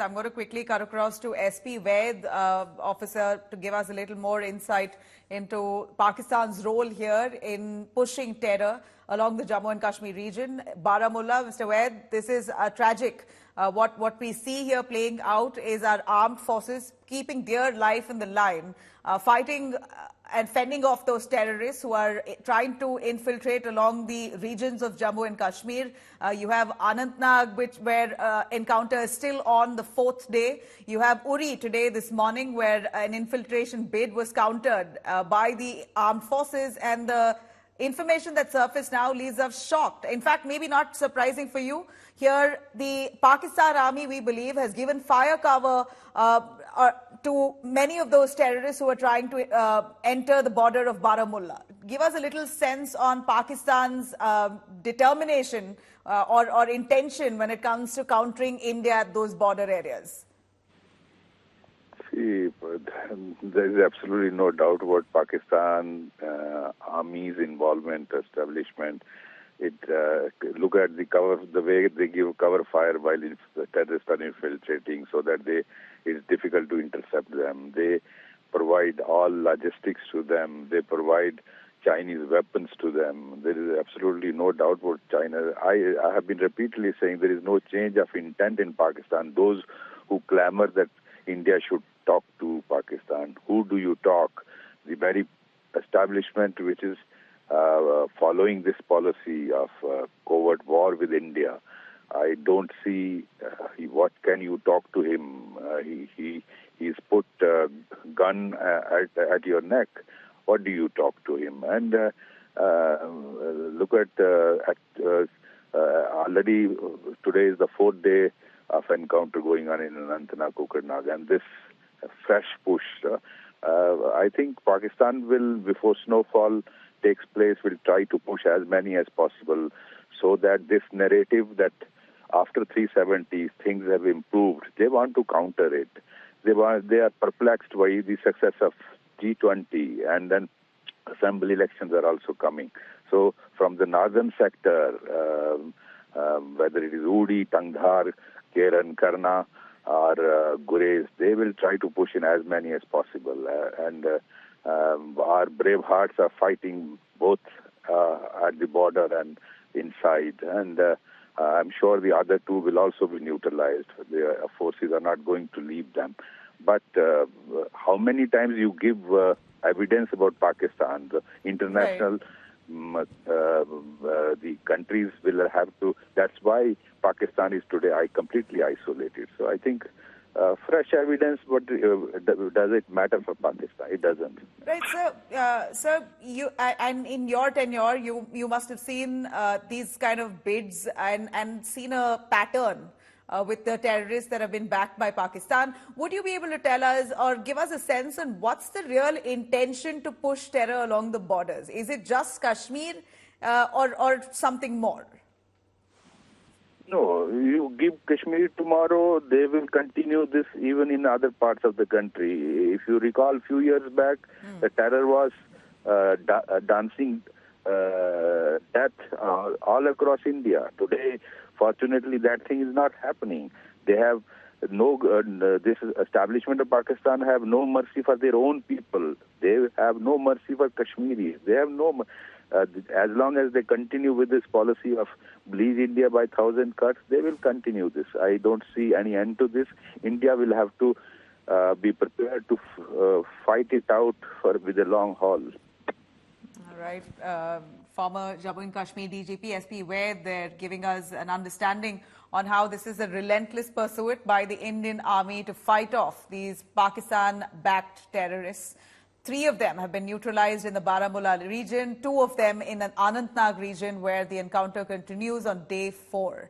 I'm going to quickly cut across to SP Vaid, officer, to give us a little more insight into Pakistan's role here in pushing terror along the Jammu and Kashmir region. Baramulla, Mr. Vaid, this is tragic. What we see here playing out is our armed forces keeping their life in the line, fighting and fending off those terrorists who are trying to infiltrate along the regions of Jammu and Kashmir. You have Anantnag, where encounter is still on the 4th day. You have URI today, this morning, where an infiltration bid was countered by the armed forces, and the information that surfaced now leaves us shocked. In fact, maybe not surprising for you. Here, the Pakistan army, we believe, has given fire cover to many of those terrorists who are trying to enter the border of Baramulla. Give us a little sense on Pakistan's determination or intention when it comes to countering India at those border areas. See, there is absolutely no doubt about Pakistan Army's involvement, establishment. Look at the way they give cover fire while the terrorists are infiltrating, so that it's difficult to intercept them. They provide all logistics to them. They provide Chinese weapons to them. There is absolutely no doubt about China. I have been repeatedly saying there is no change of intent in Pakistan. Those who clamor that India should talk to Pakistan, who do you talk? The very establishment which is following this policy of covert war with India, I don't see what can you talk to him. He's put a gun at your neck. What do you talk to him? And look at already today is the 4th day of encounter going on in Anantnag, and this fresh push. I think Pakistan will, before snowfall takes place, will try to push as many as possible, so that this narrative that after 370 things have improved, they want to counter it. They are perplexed by the success of G20, and then assembly elections are also coming. So from the northern sector, whether it is Udi, Tangdhar, Keran, Karna, or Gurez, they will try to push in as many as possible. Our brave hearts are fighting both at the border and inside. And I'm sure the other two will also be neutralized. Their forces are not going to leave them. But how many times you give evidence about Pakistan, the international... the countries will have to. That's why Pakistan is today completely isolated. So I think fresh evidence, but does it matter for Pakistan? It doesn't. Right, sir. You and in your tenure, you must have seen these kind of bids and seen a pattern with the terrorists that have been backed by Pakistan. Would you be able to tell us or give us a sense on what's the real intention to push terror along the borders? Is it just Kashmir or something more? No, you give Kashmir tomorrow, they will continue this even in other parts of the country. If you recall, a few years back, the terror was dancing death all across India. Today, fortunately, that thing is not happening. They have this establishment of Pakistan have no mercy for their own people. They have no mercy for Kashmiris. They have no, as long as they continue with this policy of bleed India by 1,000 cuts, they will continue this. I don't see any end to this. India will have to be prepared to fight it out with a long haul. All right. Former Jammu and Kashmir DGP SP Vaid, they're giving us an understanding on how this is a relentless pursuit by the Indian Army to fight off these Pakistan-backed terrorists. 3 of them have been neutralized in the Baramulla region, 2 of them in an Anantnag region where the encounter continues on day 4.